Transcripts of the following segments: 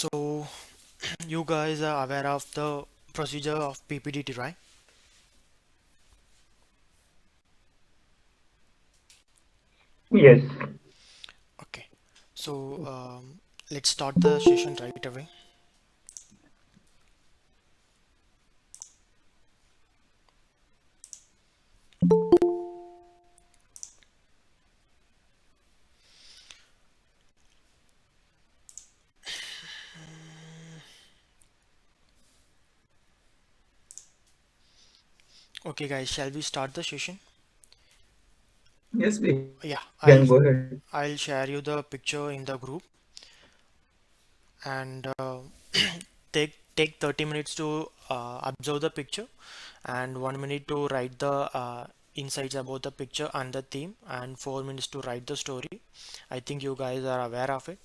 So, you guys are aware of the procedure of PPDT, right? Yes. Okay. So, let's start the session right away. Okay, guys, shall we start the session? Yes, we can Yeah, go ahead. I'll share you the picture in the group and take 30 minutes to observe the picture and 1 minute to write the insights about the picture and the theme and 4 minutes to write the story. I think you guys are aware of it.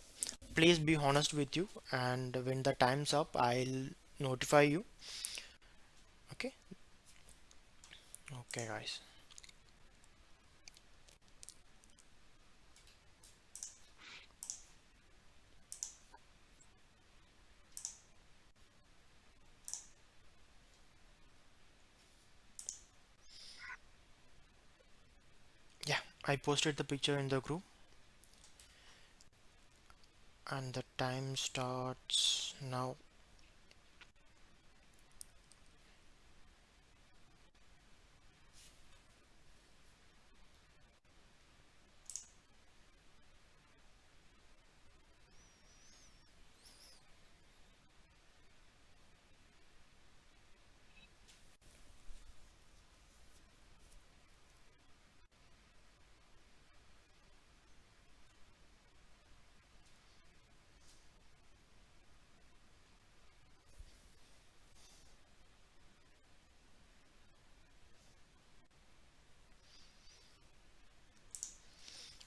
Please be honest with you, and when the time's up, I'll notify you. Okay? Okay, guys. Yeah, I posted the picture in the group, and the time starts now.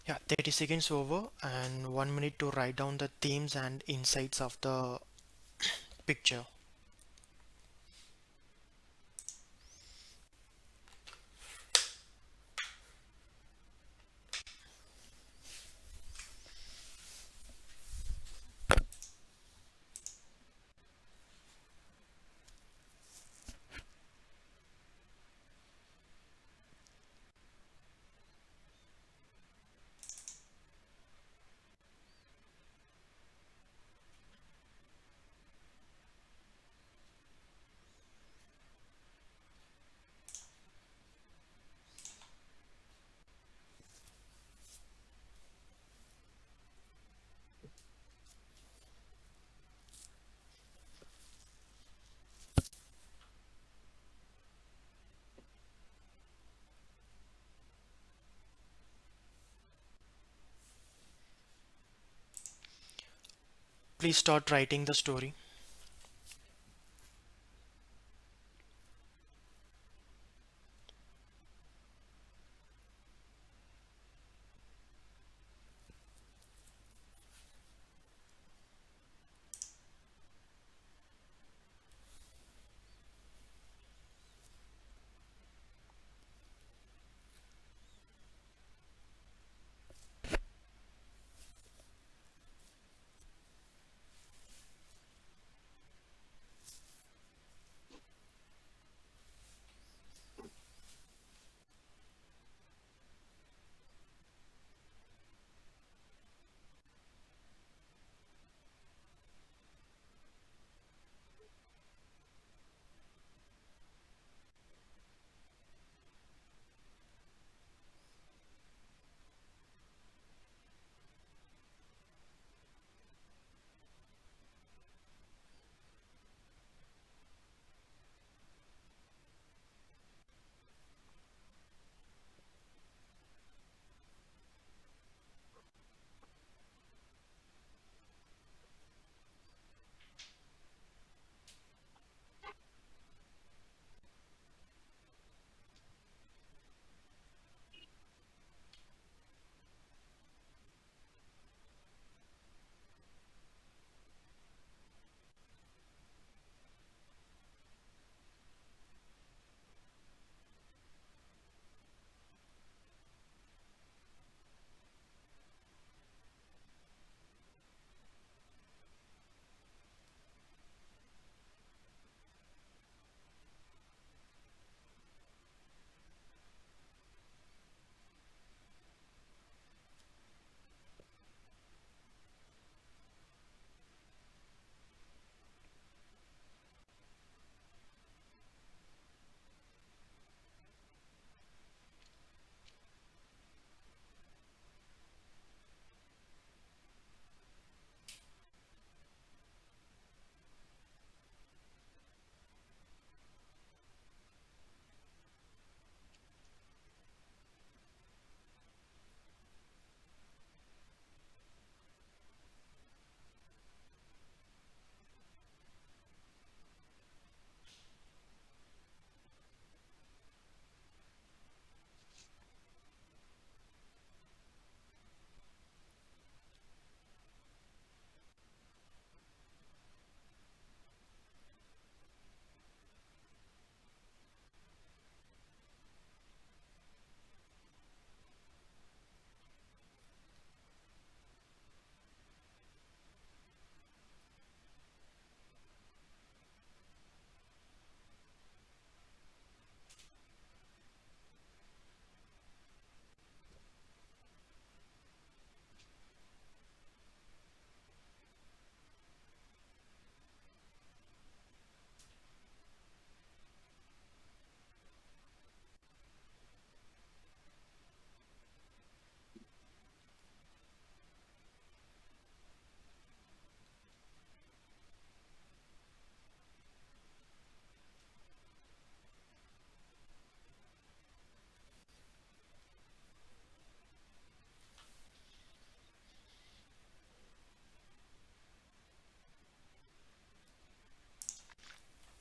Yeah, 30 seconds over, and 1 minute to write down the themes and insights of the picture. Please start writing the story.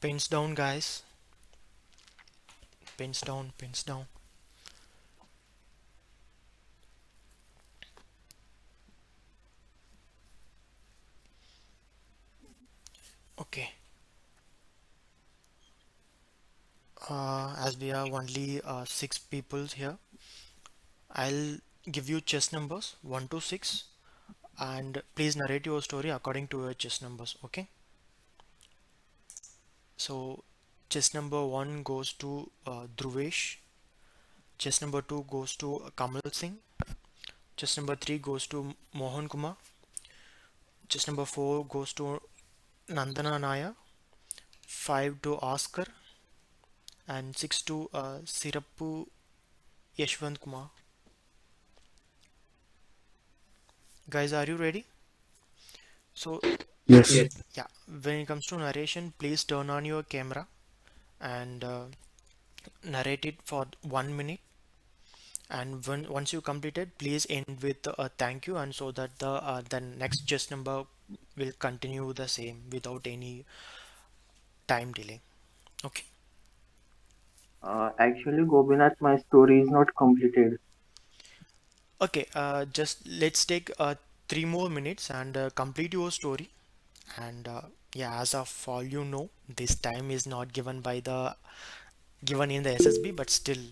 Pins down, guys. Pins down, pins down. Okay. As we are only six people here, I'll give you chess numbers 1 to 6, and please narrate your story according to your chess numbers. Okay. So chess number 1 goes to Dhruvesh. Chess number 2 goes to Kamal Singh. Chess number 3 goes to Mohan Kumar. Chess number 4 goes to Nandana Naya. 5 to Oscar, and 6 to Sirappu Yashwant Kumar. Guys, are you ready? So, Yes. Yes. yeah, when it comes to narration, please turn on your camera and narrate it for 1 minute. And once you complete it, please end with a thank you, and so that the next chess number will continue the same without any time delay. Okay. Actually, Gobinath, my story is not completed. Okay. Just let's take 3 more minutes and complete your story. And yeah, as of all you know, this time is not given by the given in the SSB, but still.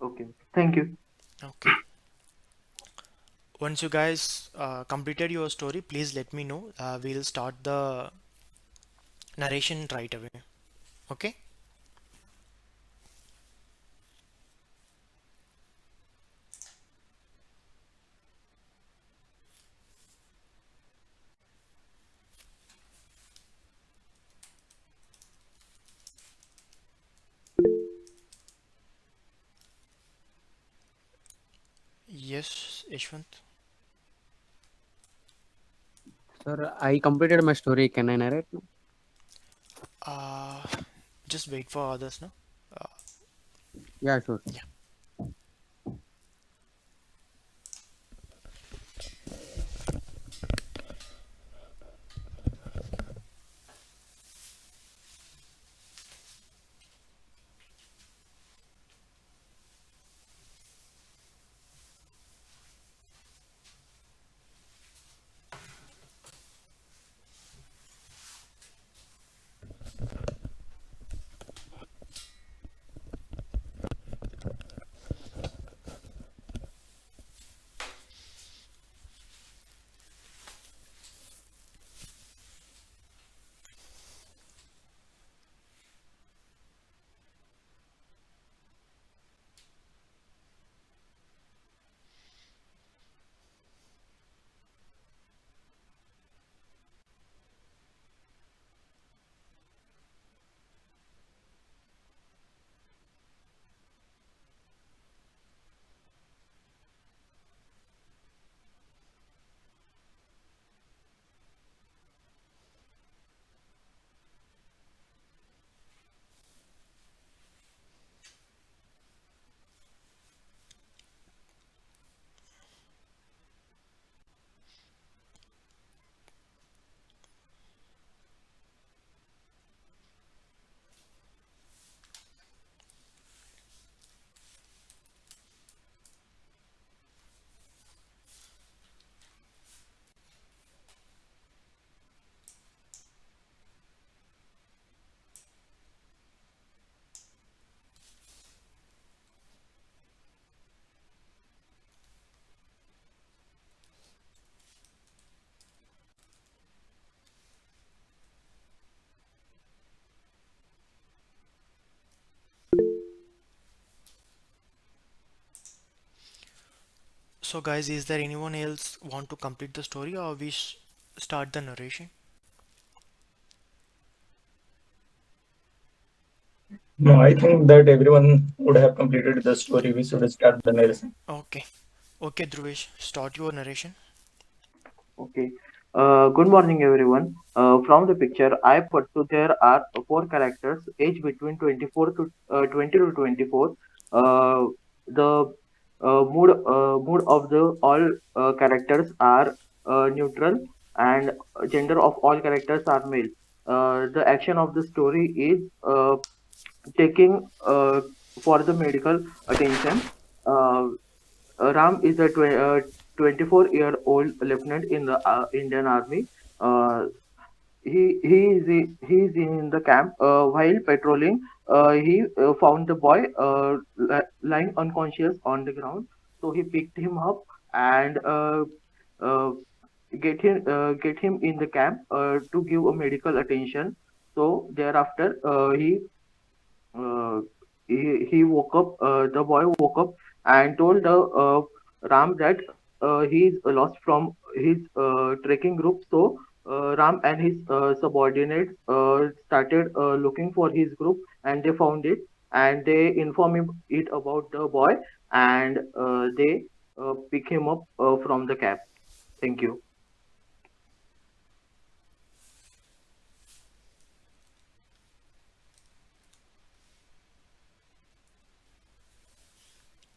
Okay. Thank you. Okay. Once you guys completed your story, please let me know. We'll start the narration right away. Okay. Yes, Ishwant. Sir, I completed my story. Can I narrate now? Uh, just wait for others now. Uh, Yeah, sure. yeah. So, guys, is there anyone else want to complete the story, or we start the narration? No, I think that everyone would have completed the story. We should start the narration. Okay. Okay, Dhruvesh, start your narration. Okay. Good morning, everyone. From the picture I put to there are four characters, aged between 24 to 20 to 24. Uh, the mood of the all characters are neutral, and gender of all characters are male. The action of the story is taking for the medical attention. Uh, Ram is a 24-year-old lieutenant in the Indian Army. Uh, he is in the camp while patrolling. He found the boy lying unconscious on the ground. So he picked him up and uh, get him in the camp to give a medical attention. So thereafter uh, he woke up. The boy woke up and told the Ram that he is lost from his trekking group. So Ram and his subordinates started looking for his group, and they found it, and they inform him it about the boy, and they pick him up from the cab. Thank you.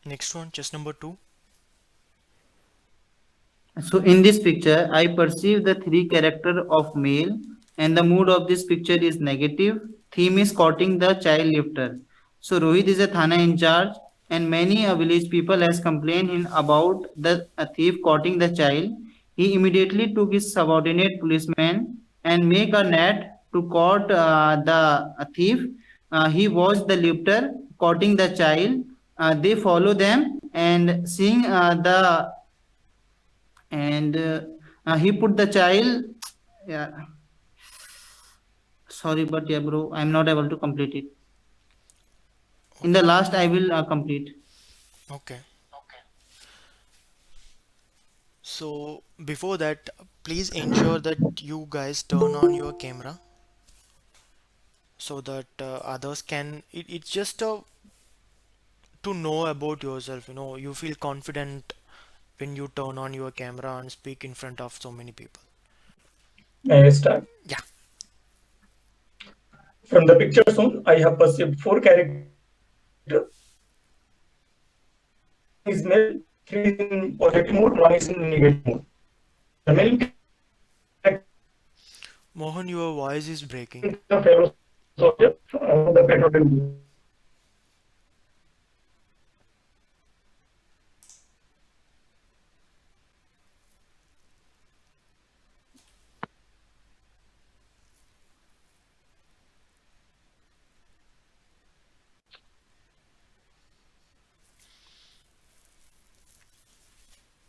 Next one, chess number two. So in this picture, I perceive the three character of male, and the mood of this picture is negative. Theme is courting the child lifter. So Rohit is a Thana in charge, and many village people has complained him about the thief courting the child. He immediately took his subordinate policeman and make a net to court the thief. He was the lifter courting the child. They follow them and seeing the and he put the child. Yeah, sorry, but yeah, bro, I'm not able to complete it. In the Okay. last I will complete. Okay. So before that, please ensure that you guys turn on your camera so that others can. It's just to know about yourself. You feel confident when you turn on your camera and speak in front of so many people. May I start? Yeah. From the picture shown, I have perceived four characters. Everyone is male, three is in positive mood, one is in negative mood. The main character is Mohan, your voice is breaking. the fellow soldier, the petrol.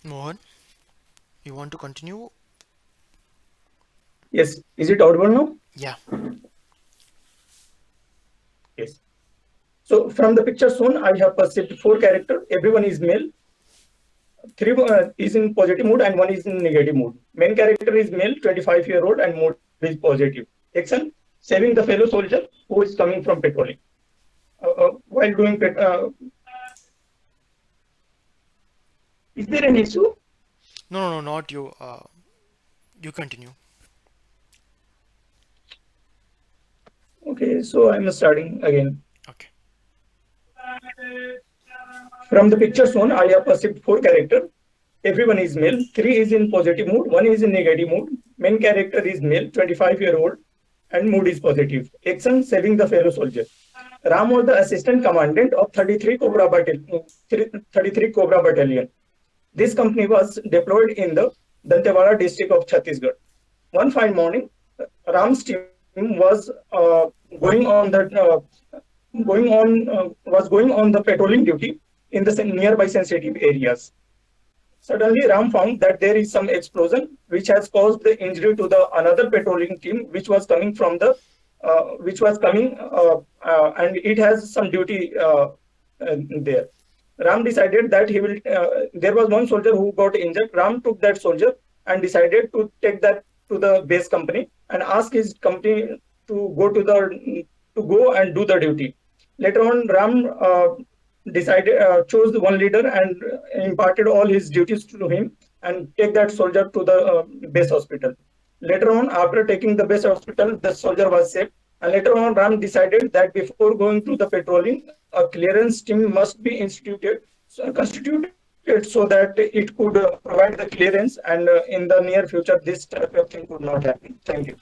Mohan, you want to continue? Yes, is it audible now? Yeah. Yes. So from the picture shown, I have perceived four characters. Everyone is male. Three is in positive mood and one is in negative mood. Main character is male, 25-year-old, and mood is positive. Action: saving the fellow soldier who is coming from patrolling. While doing is there an issue? No, no, no, not you. You continue. Okay, so I'm starting again. Okay. From the picture shown, I have perceived four characters. Everyone is male. Three is in positive mood. One is in negative mood. Main character is male, 25-year-old, and mood is positive. Action: saving the fellow soldier. Ram was the assistant commandant of 33 Cobra Battalion. This company was deployed in the Dantewada district of Chhattisgarh. One fine morning, Ram's team going on the going on the patrolling duty in the nearby sensitive areas. Suddenly, Ram found that there is some explosion which has caused the injury to the another patrolling team which was coming from the and it has some duty there. Ram decided that he will. There was one soldier who got injured. Ram took that soldier and decided to take that to the base company and ask his company to go and do the duty. Later on, Ram decided chose one leader and imparted all his duties to him and take that soldier to the base hospital. Later on, after taking the base hospital, the soldier was saved. And later on, Ram decided that before going to the patrolling, a clearance team must be constituted so that it could provide the clearance. And in the near future, this type of thing could not happen. Thank you.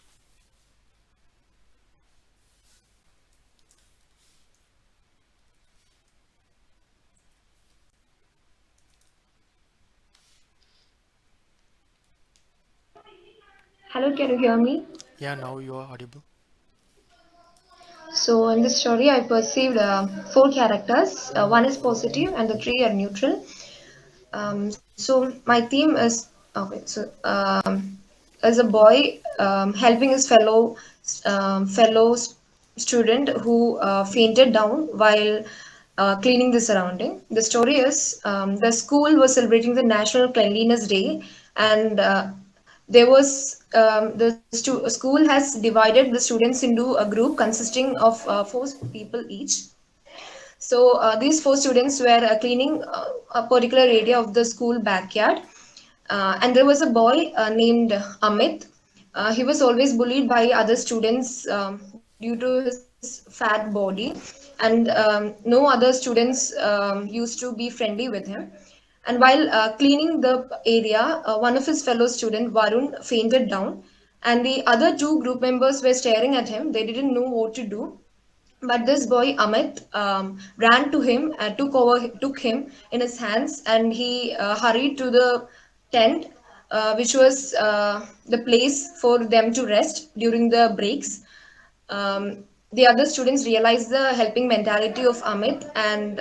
Hello, can you hear me? Yeah, now you are audible. So, in this story, I perceived four characters. One is positive, and the three are neutral. So, my theme is okay. So, as a boy helping his fellow student who fainted down while cleaning the surrounding. The story is the school was celebrating the National Cleanliness Day, and there was school has divided the students into a group consisting of four people each. So these four students were cleaning a particular area of the school backyard, and there was a boy named Amit. He was always bullied by other students due to his fat body, and no other students used to be friendly with him. And while cleaning the area, one of his fellow student Varun fainted down, and the other two group members were staring at him. They didn't know what to do, but this boy Amit ran to him, took him in his hands, and he hurried to the tent, which was the place for them to rest during the breaks. The other students realized the helping mentality of Amit, and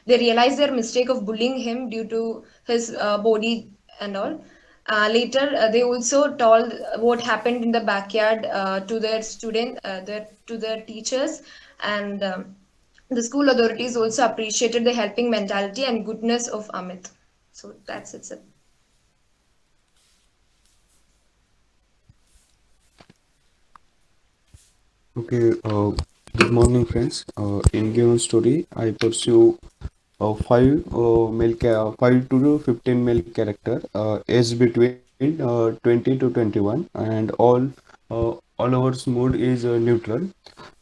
they realized their mistake of bullying him due to his body and all. Later, they also told what happened in the backyard to their teachers, and the school authorities also appreciated the helping mentality and goodness of Amit. So that's it, sir. Okay, good morning, friends. In given story, I pursue five to 15 male character, age between 20 to 21, and all our mood is neutral.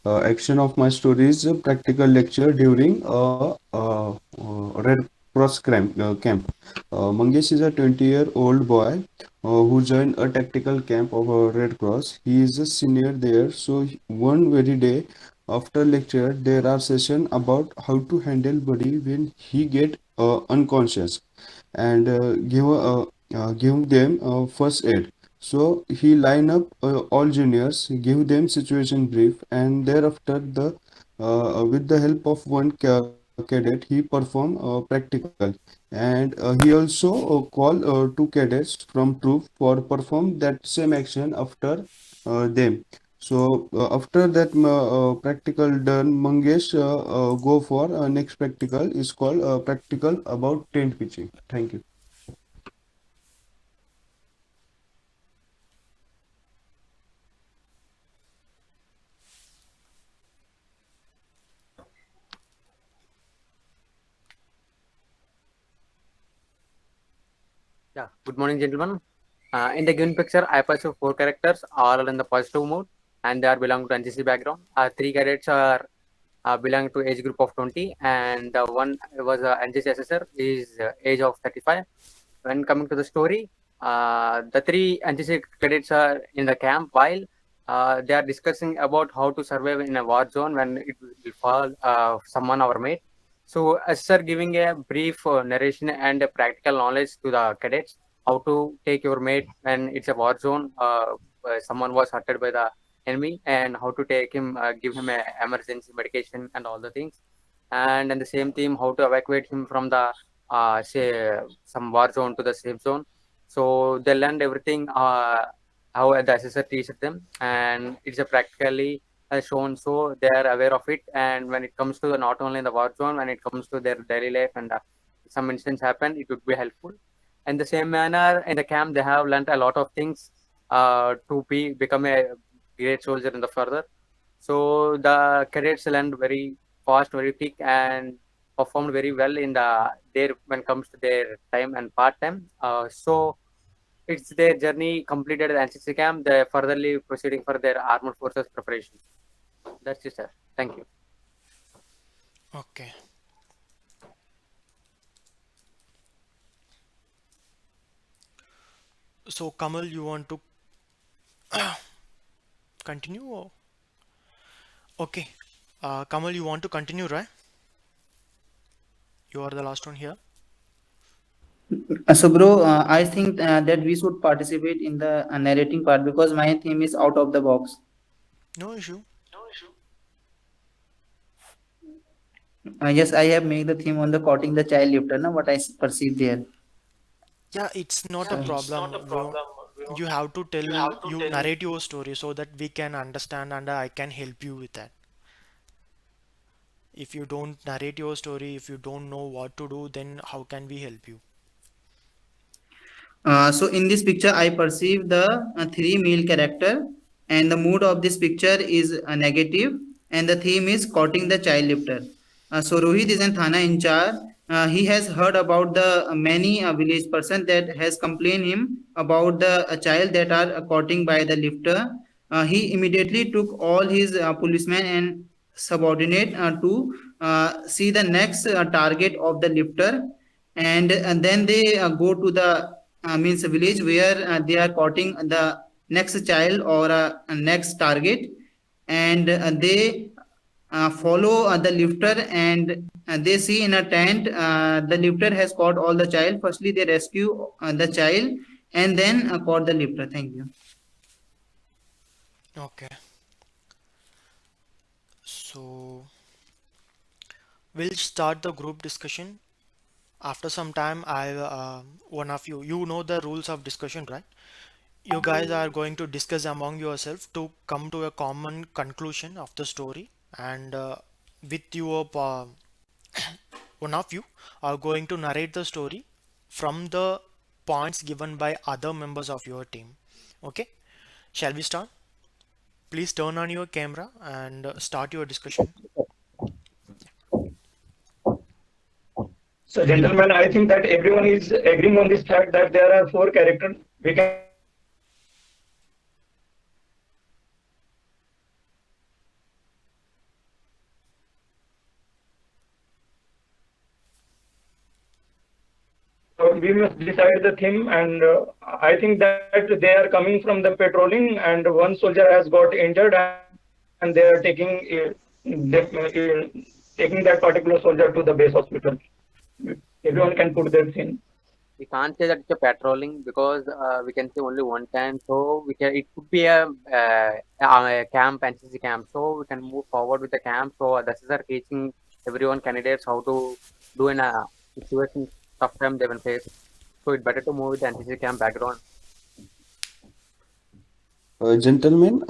Action of my story is a practical lecture during Red Cross camp. Mangesh is a 20-year-old boy who joined a tactical camp of Red Cross. He is a senior there, so one very day after lecture, there are session about how to handle body when he get unconscious and give them first aid. So he line up all juniors, give them situation brief, and thereafter with the help of one cadet, he perform practical, and he also call two cadets from troop for perform that same action after them. So after that practical done, Mangesh go for next practical is called practical about tent pitching. Thank you. Yeah, good morning, gentlemen. In the given picture, I pursue four characters, all in the positive mood, and they are belong to NCC background. Three cadets are belong to age group of 20, and one was NCC assessor, is age of 35. When coming to the story, the three NCC cadets are in the camp while they are discussing about how to survive in a war zone when it will fall someone our mate. So, sir, giving a brief narration and a practical knowledge to the cadets how to take your mate when it's a war zone, where someone was hurted by the enemy, and how to take him, give him a emergency medication and all the things. And in the same theme, how to evacuate him from the say some war zone to the safe zone. So they learned everything how the assessor teaches them, and it's a practically shown, so they are aware of it. And when it comes to the, not only in the war zone, when it comes to their daily life and some incidents happen, it would be helpful. In the same manner, in the camp, they have learned a lot of things to become a great soldier in the further. So the cadets learned very fast, very quick, and performed very well in the their when it comes to their time and part time. So it's their journey completed at NCC camp. They furtherly proceeding for their armed forces preparation. That's it, sir. Thank you. Okay. So Kamal, you want to continue or okay? Kamal, you want to continue, right? You are the last one here. So, bro, I think that we should participate in the narrating part because my theme is out of the box. No issue. Yes, I have made the theme on the cutting the child lifter, na, what I perceive there. Yeah, it's not a So, problem. You have to tell, you narrate your story so that we can understand and I can help you with that. If you don't narrate your story, if you don't know what to do, then how can we help you? So in this picture, I perceive the three male character, and the mood of this picture is negative, and the theme is courting the child lifter. So Rohit is an Thana in charge. He has heard about the many village person that has complained him about the child that are courting by the lifter. He immediately took all his policemen and subordinate to see the next target of the lifter, and then they go to the means a village where they are courting the next child or next target, and they follow the lifter, and they see in a tent the lifter has caught all the child. Firstly they rescue the child and then caught the lifter. Thank you. Okay, so we'll start the group discussion. After some time, one of you, you know the rules of discussion, right? You guys are going to discuss among yourself to come to a common conclusion of the story, and with your one of you are going to narrate the story from the points given by other members of your team. Okay, shall we start? Please turn on your camera and start your discussion. So, gentlemen, I think that everyone is agreeing on this fact that there are four characters. We can say that we must decide the theme, and I think that they are coming from the patrolling, and one soldier has got injured, and they are taking that particular soldier to the base hospital. Everyone can put that scene. We can't say that it's a patrolling because we can say only one time. So we can, it could be a camp, NCC camp. So we can move forward with the camp. So this is our teaching everyone candidates how to do in a situation tough time they will face. So it's better to move with the NCC camp background. Gentlemen,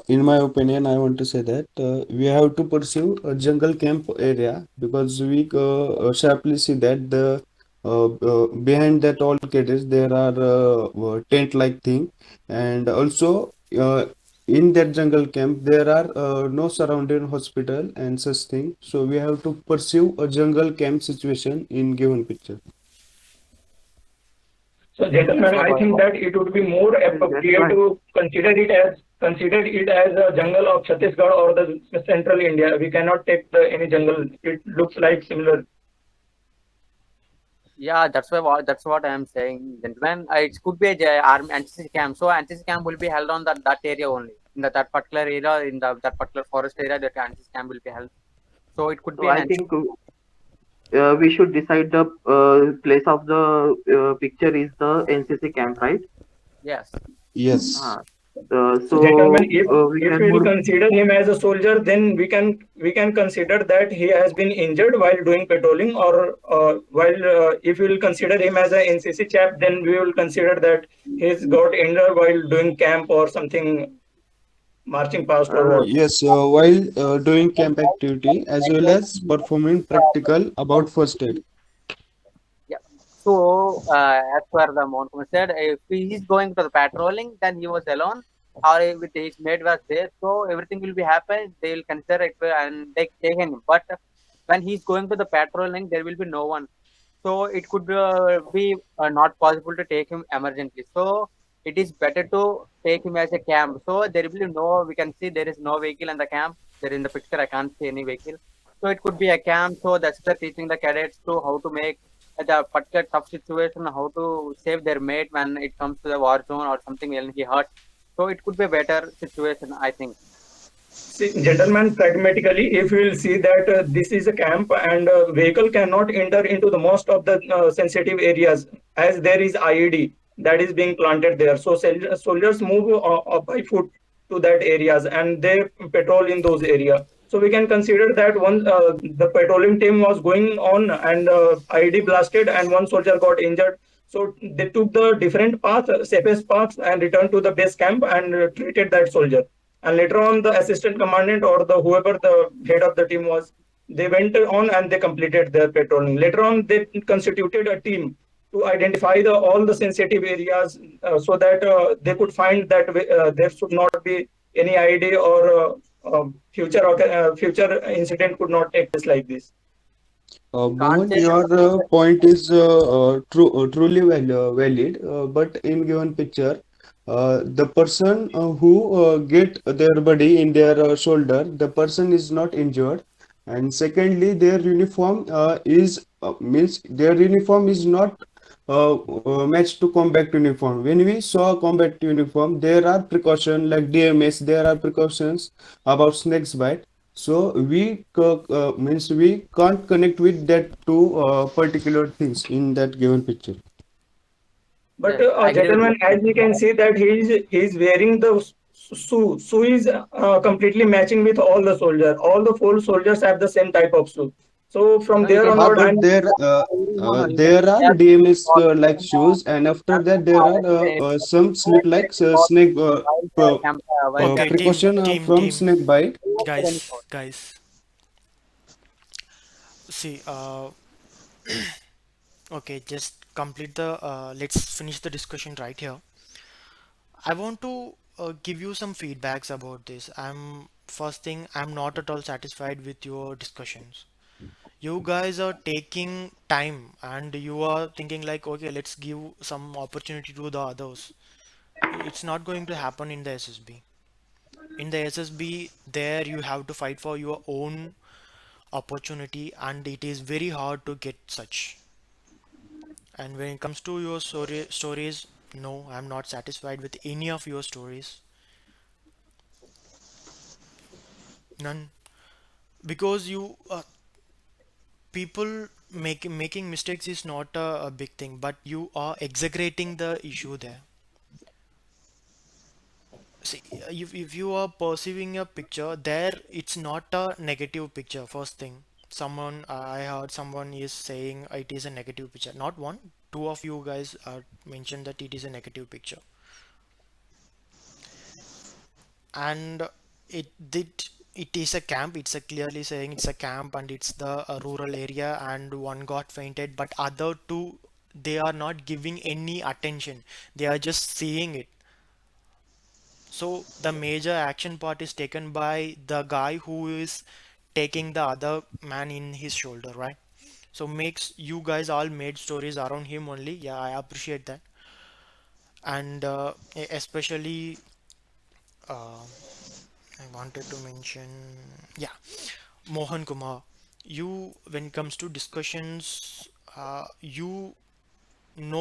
in my opinion, I want to say that we have to pursue a jungle camp area because we sharply see that the behind that all cadets there are tent-like thing, and also in that jungle camp there are no surrounding hospital and such thing. So we have to pursue a jungle camp situation in given picture. So, That's gentlemen, what I think that it would be more That's appropriate right. to consider it as a jungle of Chhattisgarh or the central India. We cannot take any jungle. It looks like similar. yeah, that's what I am saying, gentlemen. It could be a army NCC camp. So NCC camp will be held on that area only in that particular area in that particular forest area that NCC camp will be held. So it could So be an I NCC. think we should decide the place of the picture is the NCC camp, right? Yes. Yes. Uh, So, gentlemen, so we if can we'll move. consider him as a soldier, then we can consider that he has been injured while doing patrolling, or while if we will consider him as a NCC chap, then we will consider that he's got injured while doing camp or something, marching past or Uh, what. Yes, while doing camp activity as well as performing practical about first aid. Yeah. So, as per the Montgomery said, if he is going to the patrolling, then he was alone, or with his mate was there. So everything will be happen. They will consider it and take him. But when he's going to the patrolling, there will be no one. So it could be not possible to take him emergently. So it is better to take him as a camp. So there will be no. We can see there is no vehicle in the camp. There in the picture, I can't see any vehicle. So it could be a camp. So that's the teaching the cadets to how to make the particular tough situation, how to save their mate when it comes to the war zone or something when he hurt. So it could be a better situation, I think. See, gentlemen, pragmatically, if you will see that this is a camp and vehicle cannot enter into the most of the sensitive areas as there is IED that is being planted there. So soldiers move by foot to that areas and they patrol in those area. So we can consider that one the patrolling team was going on and IED blasted and one soldier got injured. So they took the different path, safest paths, and returned to the base camp and treated that soldier. And later on, the assistant commandant or the whoever the head of the team was, they went on and they completed their patrolling. Later on, they constituted a team to identify all the sensitive areas so that they could find that there should not be any idea or future incident could not take place like this. We can't Mohan, say your that. point is truly valid, but in given picture, the person who get their body in their shoulder, the person is not injured, and secondly, their uniform is means their uniform is not matched to combat uniform. When we saw combat uniform, there are precautions like DMS, there are precautions about snakes bite. So means we can't connect with that two particular things in that given picture. But Yes, I agree with you. gentlemen, as we can see that he is wearing the shoe. Shoe is completely matching with all the soldiers. All the four soldiers have the same type of shoe. So from No, you there can Ah, onward, but I'm you can there see are that DMS like in shoes, and after that there are some slip like snake while they are while they Okay, are team, precaution team, from team, snake bite. guys, guys. See, okay, just complete the. Let's finish the discussion right here. I want to give you some feedbacks about this. First thing, I'm not at all satisfied with your discussions. You guys are taking time and you are thinking like, okay, let's give some opportunity to the others. It's not going to happen in the SSB. In the SSB, there you have to fight for your own opportunity, and it is very hard to get such. And when it comes to your stories, no, I'm not satisfied with any of your stories. None. Because you people making mistakes is not a big thing, but you are exaggerating the issue there. See, if you are perceiving a picture there, it's not a negative picture. First thing, someone I heard someone is saying it is a negative picture. Not one, two of you guys mentioned that it is a negative picture, and it is a camp. It's a clearly saying it's a camp, and it's the rural area, and one got fainted, but other two they are not giving any attention. They are just seeing it. So the major action part is taken by the guy who is taking the other man in his shoulder, right? So makes you guys all made stories around him only. Yeah, I appreciate that. And especially, uh, I wanted to mention, yeah, Mohan Kumar. You, when it comes to discussions, no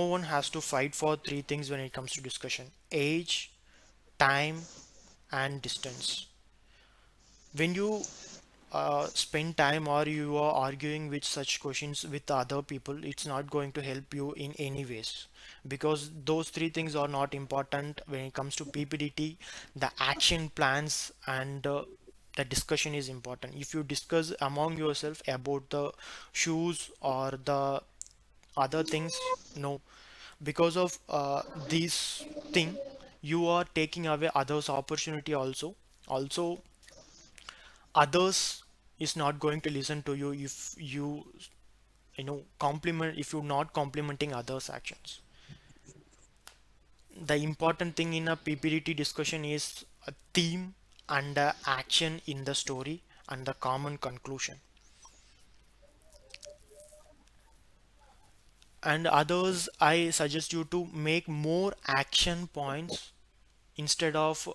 one has to fight for three things when it comes to discussion: age, time, and distance. When you spend time or you are arguing with such questions with other people, it's not going to help you in any ways, because those three things are not important when it comes to PPDT. The action plans and the discussion is important. If you discuss among yourself about the shoes or the other things, no, because of this thing, you are taking away others opportunity also. Also, others is not going to listen to you if compliment, if you're not complimenting others actions. The important thing in a PPDT discussion is a theme and a action in the story and the common conclusion. And others, I suggest you to make more action points instead of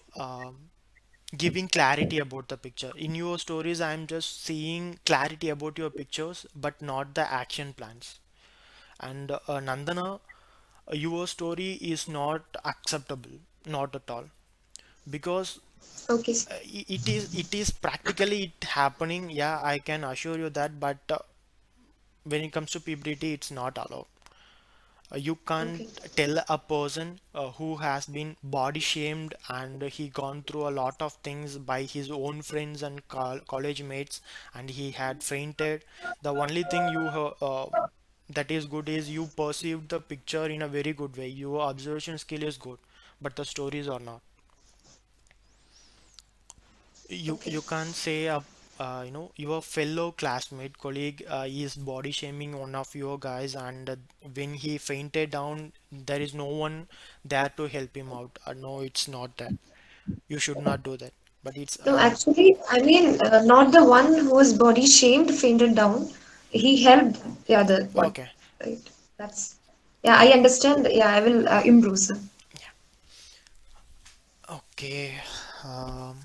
giving clarity about the picture. In your stories, I'm just seeing clarity about your pictures, but not the action plans. And Nandana, your story is not acceptable, not at all, because Okay. It is practically it happening. Yeah, I can assure you that. But when it comes to PPDT, it's not allowed. You can't Okay. tell a person who has been body shamed and he gone through a lot of things by his own friends and college mates, and he had fainted. The only thing that is good is you perceived the picture in a very good way. Your observation skill is good, but the stories are not. You Okay. can't say your fellow classmate colleague is body shaming one of your guys, and when he fainted down there is no one there to help him out. No, it's not that. You should not do that. But it's No, actually, I mean, not the one who was body shamed fainted down. He helped the other one, okay. right? That's, yeah, I Yeah. understand. Yeah, I will improve, sir. Okay. um,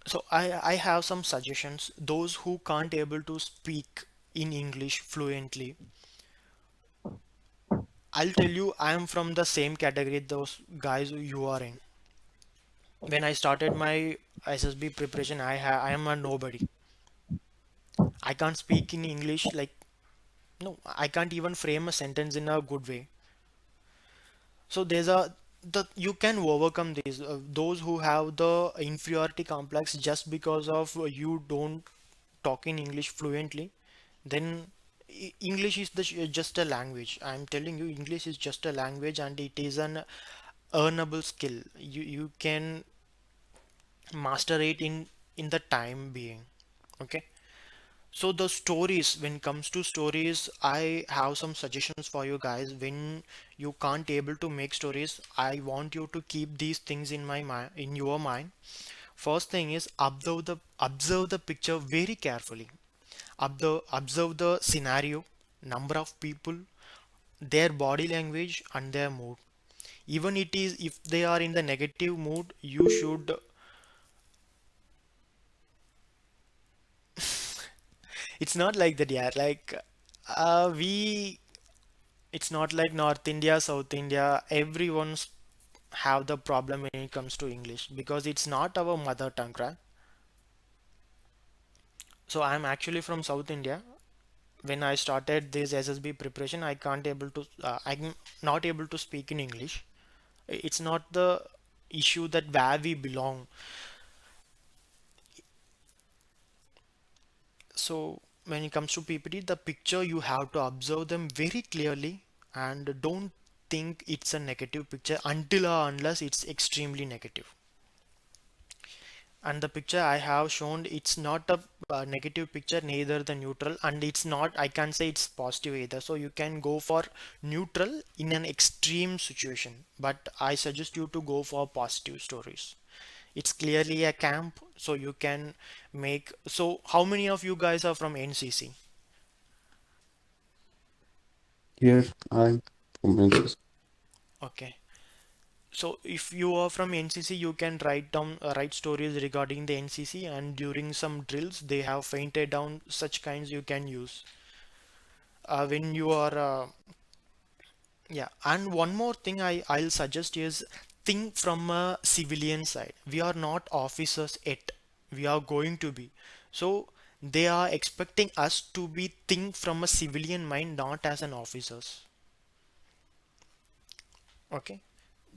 so I have some suggestions. Those who can't able to speak in English fluently, I'll tell you, I am from the same category those guys you are in. When I started my SSB preparation, I am a nobody. I can't speak in English, like, no, I can't even frame a sentence in a good way. So there's a the you can overcome these those who have the inferiority complex just because of you don't talk in English fluently. Then English is just a language. I'm telling you, English is just a language, and it is an earnable skill. You can master it in the time being. Okay. So the stories, when it comes to stories, I have some suggestions for you guys. When you can't able to make stories, I want you to keep these things in my mind, in your mind. First thing is observe the picture very carefully. Observe the scenario, number of people, their body language and their mood. Even it is if they are in the negative mood, you should. It's not like that, yeah. Like we it's not like North India, South India. Everyone's have the problem when it comes to English because it's not our mother tongue, right? So I'm actually from South India. When I started this SSB preparation, I'm not able to speak in English. It's not the issue that where we belong. So when it comes to PPT, the picture you have to observe them very clearly and don't think it's a negative picture until or unless it's extremely negative. And the picture I have shown, it's not a negative picture, neither the neutral, and it's not, I can't say it's positive either. So you can go for neutral in an extreme situation, but I suggest you to go for positive stories. It's clearly a camp, so you can make. So how many of you guys are from NCC? Here I'm convinced. Okay. So if you are from NCC, you can write stories regarding the NCC, and during some drills they have fainted down, such kinds you can use. When you are yeah, and one more thing I'll suggest is think from a civilian side. We are not officers yet. We are going to be. So they are expecting us to be think from a civilian mind, not as an officers. Okay.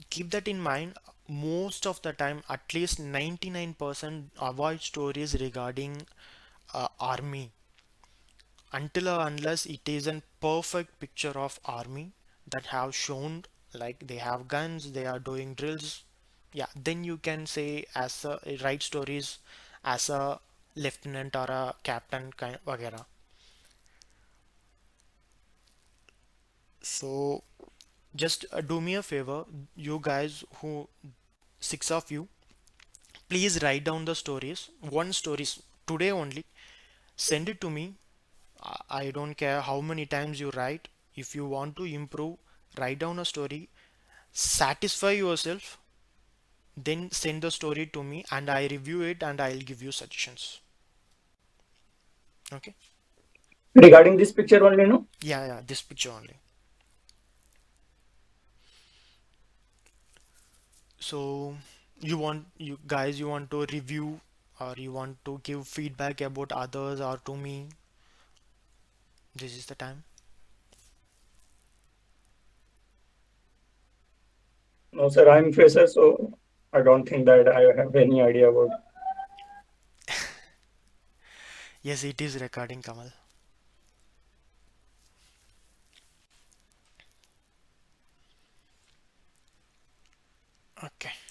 Keep that in mind. Most of the time, at least 99% avoid stories regarding army until or unless it is a perfect picture of army that have shown like they have guns, they are doing drills. Yeah, then you can say as a write stories as a lieutenant or a captain kind वगैरह. So just do me a favor, you guys who six of you, please write down the stories, one stories today only. Send it to me. I don't care how many times you write. If you want to improve, write down a story, satisfy yourself, then send the story to me and I review it and I'll give you suggestions. Okay? Regarding this picture only, no? Yeah, yeah, this picture only. So You guys, you want to review or you want to give feedback about others or to me? This is the time. No, sir, I'm fresher, so I don't think that I have any idea about. Yes, it is recording, Kamal. Okay.